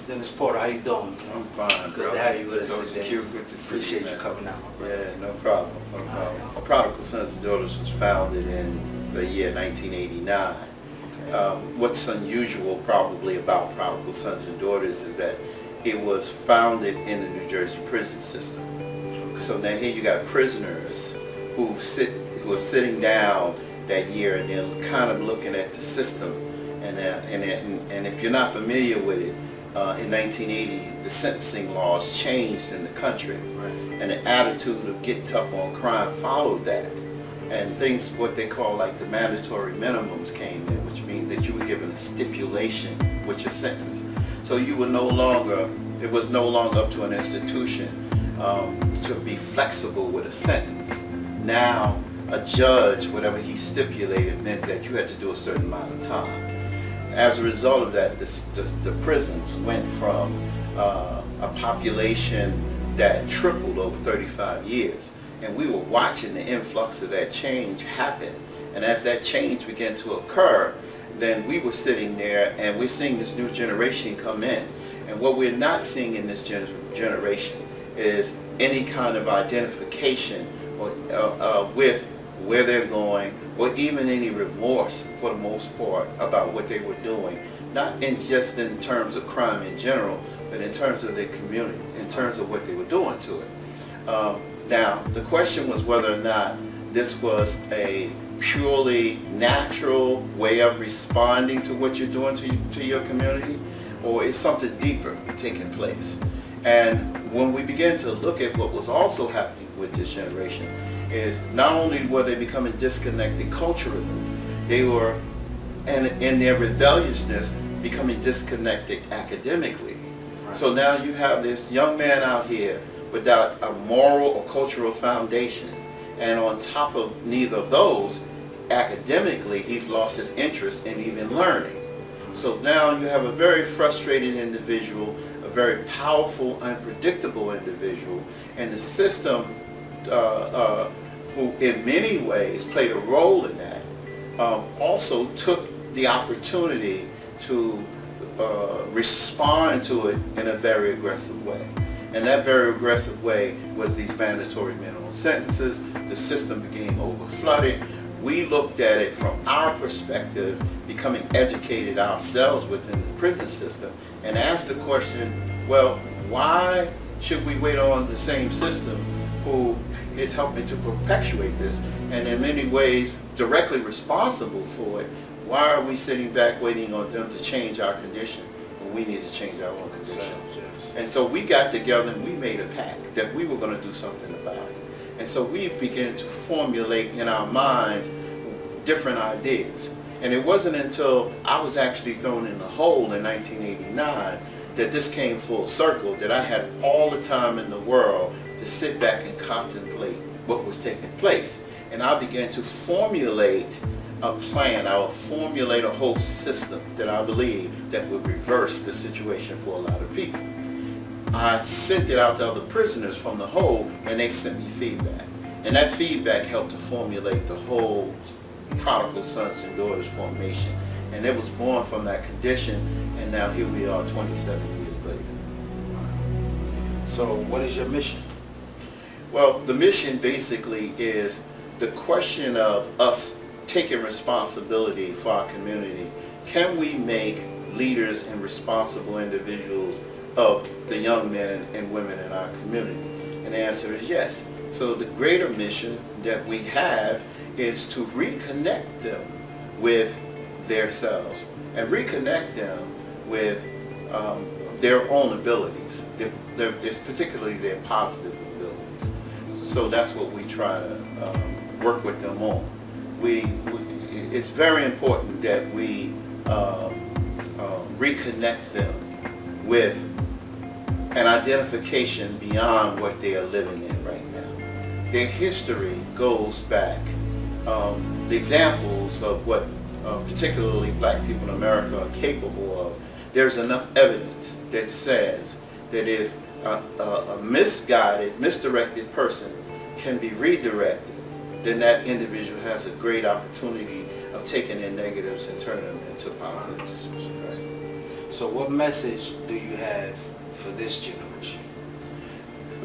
Dennis Porter, how you doing? I'm fine, Good bro. to have you with us Soulja today. Q, good to see Appreciate you, you man. coming out, my brother. Yeah, no problem. No problem. Prodigal Sons and Daughters was founded in the year 1989. Okay. What's unusual probably about Prodigal Sons and Daughters is that it was founded in the New Jersey prison system. So now here you got prisoners who are sitting down that year and they're kind of looking at the system. And if you're not familiar with it, in 1980, the sentencing laws changed in the country, Right. and the attitude of get tough on crime followed that. And things, what they call like the mandatory minimums came in, which means that you were given a stipulation with your sentence. So you were no longer, it was no longer up to an institution to be flexible with a sentence. Now, a judge, whatever he stipulated, meant that you had to do a certain amount of time. As a result of that, the prisons went from a population that tripled over 35 years. And we were watching the influx of that change happen. And as that change began to occur, then we were sitting there and we're seeing this new generation come in. And what we're not seeing in this generation is any kind of identification with where they're going, or even any remorse for the most part about what they were doing, not just in terms of crime in general, but in terms of their community, in terms of what they were doing to it. Now, the question was whether or not this was a purely natural way of responding to what you're doing to your community, or is something deeper taking place. And when we began to look at what was also happening with this generation, is not only were they becoming disconnected culturally, they were, and in their rebelliousness, becoming disconnected academically. Right. So now you have this young man out here without a moral or cultural foundation, and on top of neither of those, academically, he's lost his interest in even learning. So now you have a very frustrated individual, a very powerful, unpredictable individual, and the system who in many ways played a role in that, also took the opportunity to respond to it in a very aggressive way. And that very aggressive way was these mandatory minimum sentences. The system became over-flooded. We looked at it from our perspective, becoming educated ourselves within the prison system, and asked the question, well, why should we wait on the same system who is helping to perpetuate this, and in many ways directly responsible for it? Why are we sitting back waiting on them to change our condition when we need to change our own condition? And so we got together and we made a pact that we were going to do something about it. And so we began to formulate in our minds different ideas. And it wasn't until I was actually thrown in the hole in 1989 that this came full circle, that I had all the time in the world to sit back and contemplate what was taking place. And I began to formulate a plan. I would formulate a whole system that I believe that would reverse the situation for a lot of people. I sent it out to other prisoners from the whole, and they sent me feedback. And that feedback helped to formulate the whole Prodigal Sons and Daughters formation. And it was born from that condition, and now here we are 27 years later. So what is your mission? Well, the mission basically is the question of us taking responsibility for our community. Can we make leaders and responsible individuals of the young men and women in our community? And the answer is yes. So the greater mission that we have is to reconnect them with themselves and reconnect them with their own abilities. It's particularly their positive abilities. So that's what we try to work with them on. It's very important that we reconnect them with an identification beyond what they are living in right now. Their history goes back. The examples of what particularly black people in America are capable of, there's enough evidence that says that if a misguided, misdirected person can be redirected, then that individual has a great opportunity of taking their negatives and turning them into positives. Right? So what message do you have for this generation?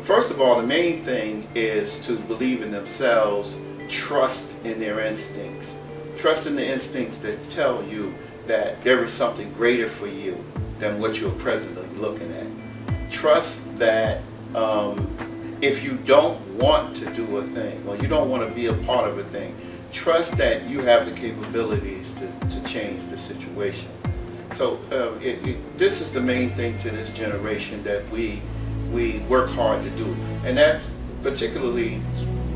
First of all, the main thing is to believe in themselves, trust in their instincts. Trust in the instincts that tell you that there is something greater for you than what you're presently looking at. Trust that if you don't want to do a thing or you don't want to be a part of a thing, trust that you have the capabilities to change the situation. So this is the main thing to this generation that we work hard to do. And that's particularly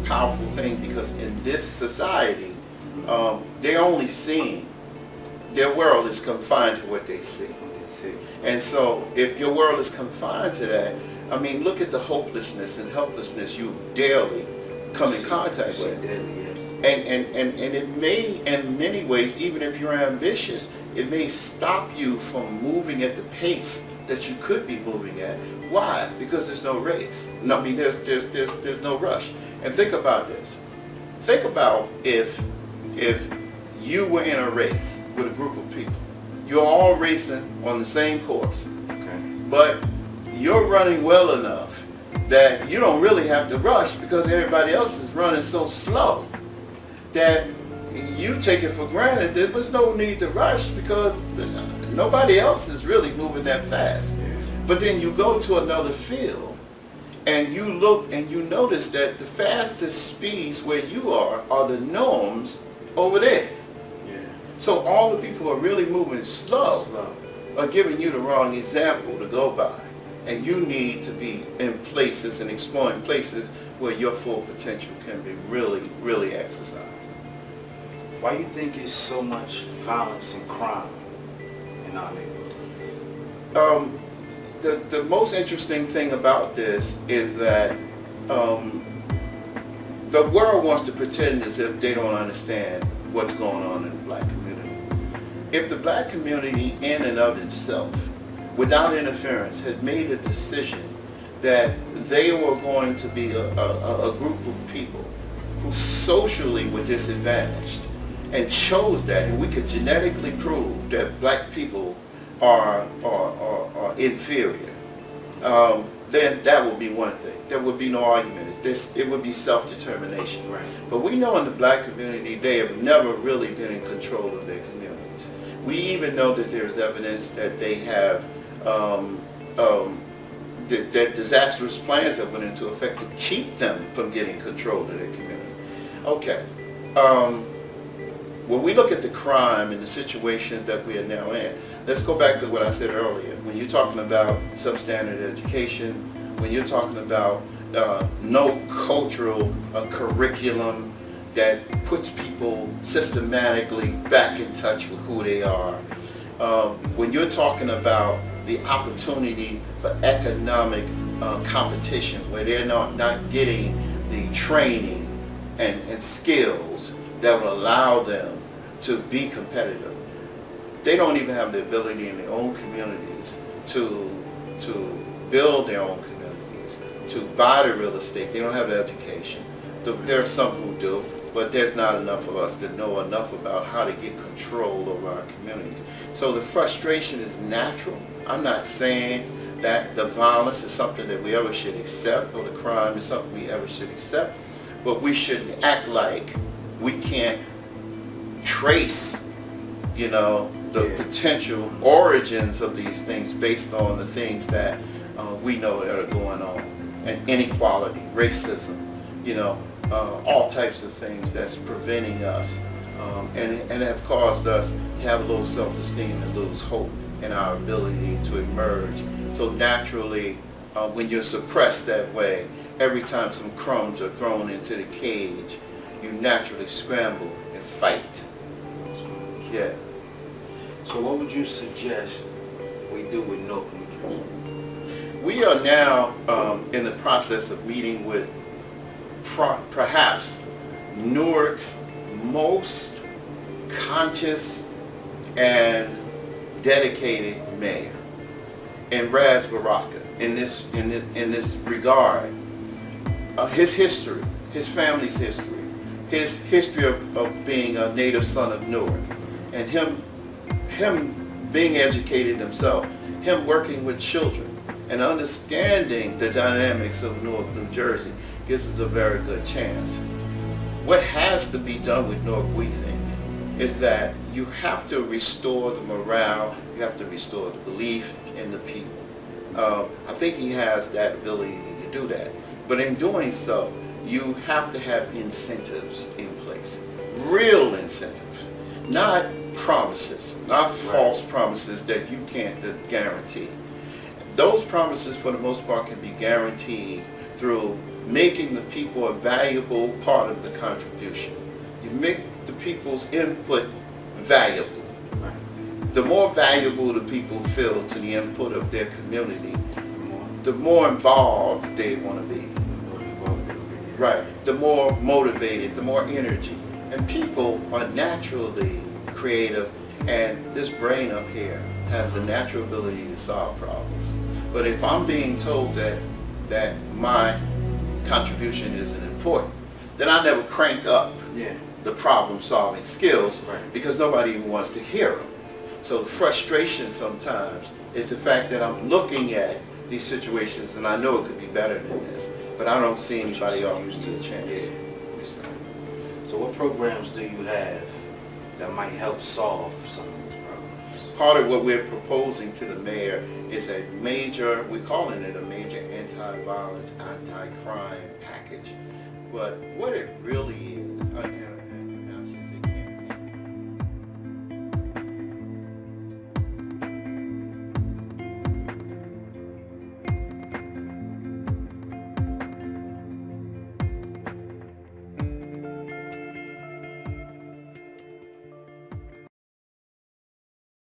powerful thing because in this society, they're only seeing, their world is confined to what they see. And so if your world is confined to that, I mean, look at the hopelessness and helplessness you daily come in contact with. Daily, yes. And it may, in many ways, even if you're ambitious, it may stop you from moving at the pace that you could be moving at. Why? Because there's no race. No, I mean, there's no rush. And think about this. Think about if you were in a race with a group of people. You're all racing on the same course. Okay. But you're running well enough that you don't really have to rush because everybody else is running so slow that you take it for granted there was no need to rush because nobody else is really moving that fast. Yeah. But then you go to another field and you look and you notice that the fastest speeds where you are the norms over there. Yeah. So all the people who are really moving slow are giving you the wrong example to go by. And you need to be in places and exploring places where your full potential can be really, really exercised. Why do you think there's so much violence and crime in our neighborhoods? The most interesting thing about this is that the world wants to pretend as if they don't understand what's going on in the black community. If the black community in and of itself, without interference, had made a decision that they were going to be a group of people who socially were disadvantaged and chose that, and we could genetically prove that black people are inferior, then that would be one thing. There would be no argument. It would be self-determination. Right. But we know in the black community they have never really been in control of their communities. We even know that there's evidence that they have that disastrous plans have went into effect to keep them from getting control of their community. Okay. When we look at the crime and the situations that we are now in, let's go back to what I said earlier. When you're talking about substandard education, when you're talking about no cultural curriculum that puts people systematically back in touch with who they are, when you're talking about the opportunity for economic competition, where they're not getting the training and skills that will allow them to be competitive. They don't even have the ability in their own communities to build their own communities, to buy the real estate. They don't have the education. There are some who do, but there's not enough of us that know enough about how to get control over our communities. So the frustration is natural. I'm not saying that the violence is something that we ever should accept or the crime is something we ever should accept, but we shouldn't act like we can't trace, the potential origins of these things based on the things that we know that are going on. And inequality, racism, all types of things that's preventing us and have caused us to have low self-esteem and lose hope in our ability to emerge. So naturally, when you're suppressed that way, every time some crumbs are thrown into the cage, you naturally scramble and fight. Yeah. So what would you suggest we do with Newark, New Jersey? We are now in the process of meeting with perhaps Newark's most conscious and dedicated mayor, and Raz Baraka. In this regard, his history, his family's history, his history of being a native son of Newark, and him being educated himself, him working with children, and understanding the dynamics of Newark, New Jersey gives us a very good chance. What has to be done with Newark, we think, is that you have to restore the morale, you have to restore the belief in the people. I think he has that ability to do that. But in doing so, you have to have incentives in place, real incentives, not promises, not false promises that you can't guarantee. Those promises, for the most part, can be guaranteed through making the people a valuable part of the contribution. You make the people's input valuable. The more valuable the people feel to the input of their community, the more involved they want to be. Right. The more motivated, the more energy. And people are naturally creative, and this brain up here has the natural ability to solve problems. But if I'm being told that my contribution isn't important, then I never crank up the problem-solving skills because nobody even wants to hear them. So frustration sometimes is the fact that I'm looking at these situations and I know it could be better than this, but I don't see anybody else to the chance. So what programs do you have that might help solve some of these problems? Part of what we're proposing to the mayor is a major, we're calling it a major anti-violence, anti-crime package. But what it really is,